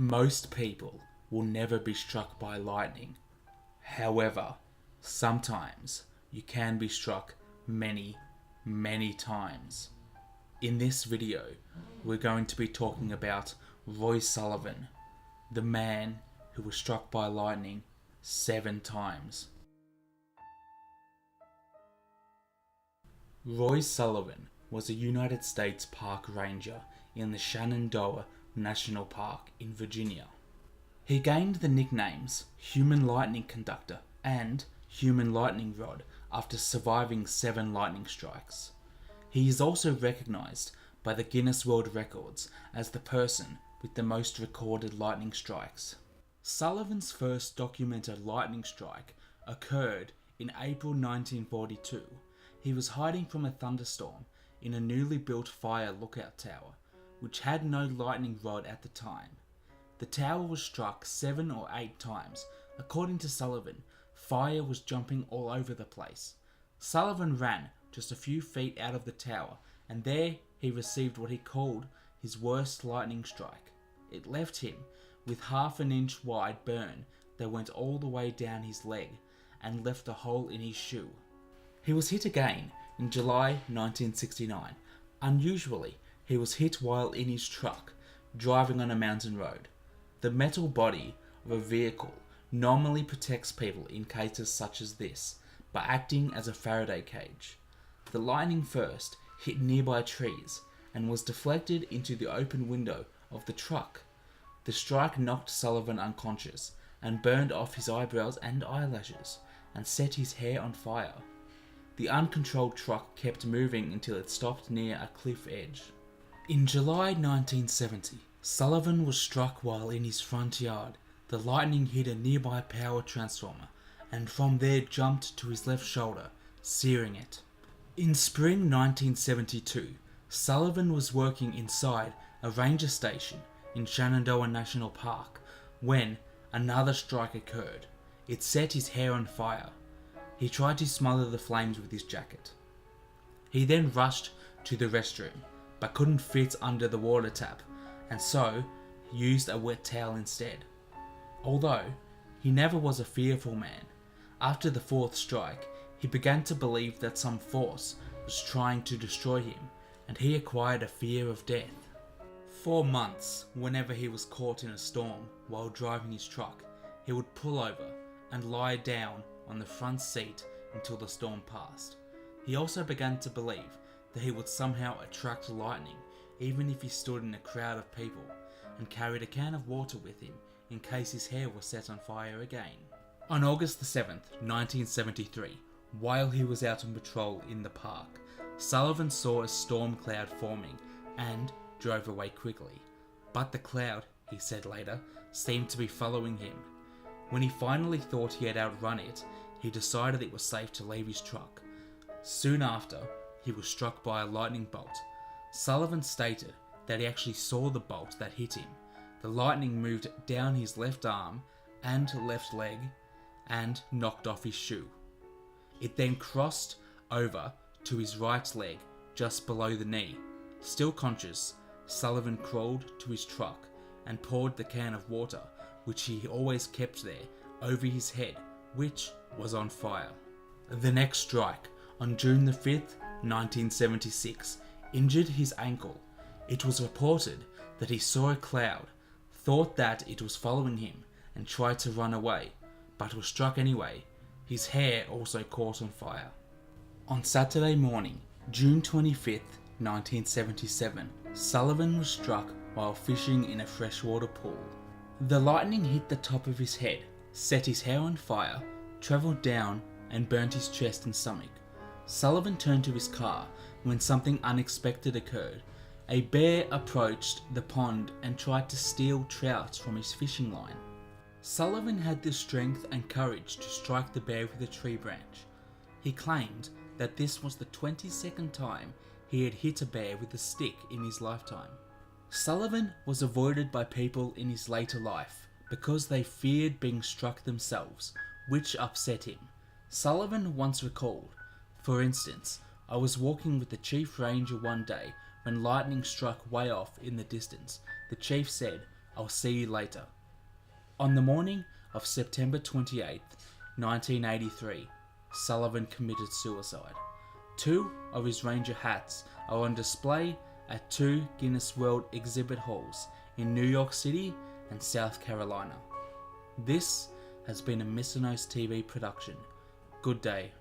Most people will never be struck by lightning. However, sometimes you can be struck many, many times. In this video, we're going to be talking about Roy Sullivan, the man who was struck by lightning 7 times. Roy Sullivan was a United States park ranger in the Shenandoah National Park in Virginia. He gained the nicknames Human Lightning Conductor and Human Lightning Rod after surviving 7 lightning strikes. He is also recognized by the Guinness World Records as the person with the most recorded lightning strikes. Sullivan's first documented lightning strike occurred in April 1942. He was hiding from a thunderstorm in a newly built fire lookout tower, which had no lightning rod at the time. The tower was struck 7 or 8 times. According to Sullivan, fire was jumping all over the place. Sullivan ran just a few feet out of the tower, and there he received what he called his worst lightning strike. It left him with half an inch wide burn that went all the way down his leg and left a hole in his shoe. He was hit again in July 1969. Unusually, he was hit while in his truck, driving on a mountain road. The metal body of a vehicle normally protects people in cases such as this by acting as a Faraday cage. The lightning first hit nearby trees and was deflected into the open window of the truck. The strike knocked Sullivan unconscious and burned off his eyebrows and eyelashes and set his hair on fire. The uncontrolled truck kept moving until it stopped near a cliff edge. In July 1970, Sullivan was struck while in his front yard. The lightning hit a nearby power transformer and from there jumped to his left shoulder, searing it. In spring 1972, Sullivan was working inside a ranger station in Shenandoah National Park when another strike occurred. It set his hair on fire. He tried to smother the flames with his jacket. He then rushed to the restroom, but couldn't fit under the water tap, and so he used a wet towel instead. Although he never was a fearful man, after the 4th strike, he began to believe that some force was trying to destroy him, and he acquired a fear of death. For months, whenever he was caught in a storm while driving his truck, he would pull over and lie down on the front seat until the storm passed. He also began to believe that he would somehow attract lightning even if he stood in a crowd of people, and carried a can of water with him in case his hair was set on fire again. On August the 7th, 1973, while he was out on patrol in the park, Sullivan saw a storm cloud forming and drove away quickly. But the cloud, he said later, seemed to be following him. When he finally thought he had outrun it, he decided it was safe to leave his truck. Soon after, he was struck by a lightning bolt. Sullivan stated that he actually saw the bolt that hit him. The lightning moved down his left arm and left leg and knocked off his shoe. It then crossed over to his right leg just below the knee. Still conscious, Sullivan crawled to his truck and poured the can of water, which he always kept there, over his head, which was on fire. The next strike, on June the 5th, 1976, injured his ankle. It was reported that he saw a cloud, thought that it was following him, and tried to run away, but was struck anyway. His hair also caught on fire. On Saturday morning, June 25th, 1977, Sullivan was struck while fishing in a freshwater pool. The lightning hit the top of his head, set his hair on fire, travelled down and burnt his chest and stomach. Sullivan turned to his car when something unexpected occurred. A bear approached the pond and tried to steal trout from his fishing line. Sullivan had the strength and courage to strike the bear with a tree branch. He claimed that this was the 22nd time he had hit a bear with a stick in his lifetime. Sullivan was avoided by people in his later life because they feared being struck themselves, which upset him. Sullivan once recalled, "For instance, I was walking with the chief ranger one day when lightning struck way off in the distance. The chief said, 'I I'll see you later. On the morning of September 28th, 1983, Sullivan committed suicide. 2 of his Ranger hats are on display at 2 Guinness World exhibit halls in New York City and South Carolina. This has been a Mr. Nose TV production. Good day.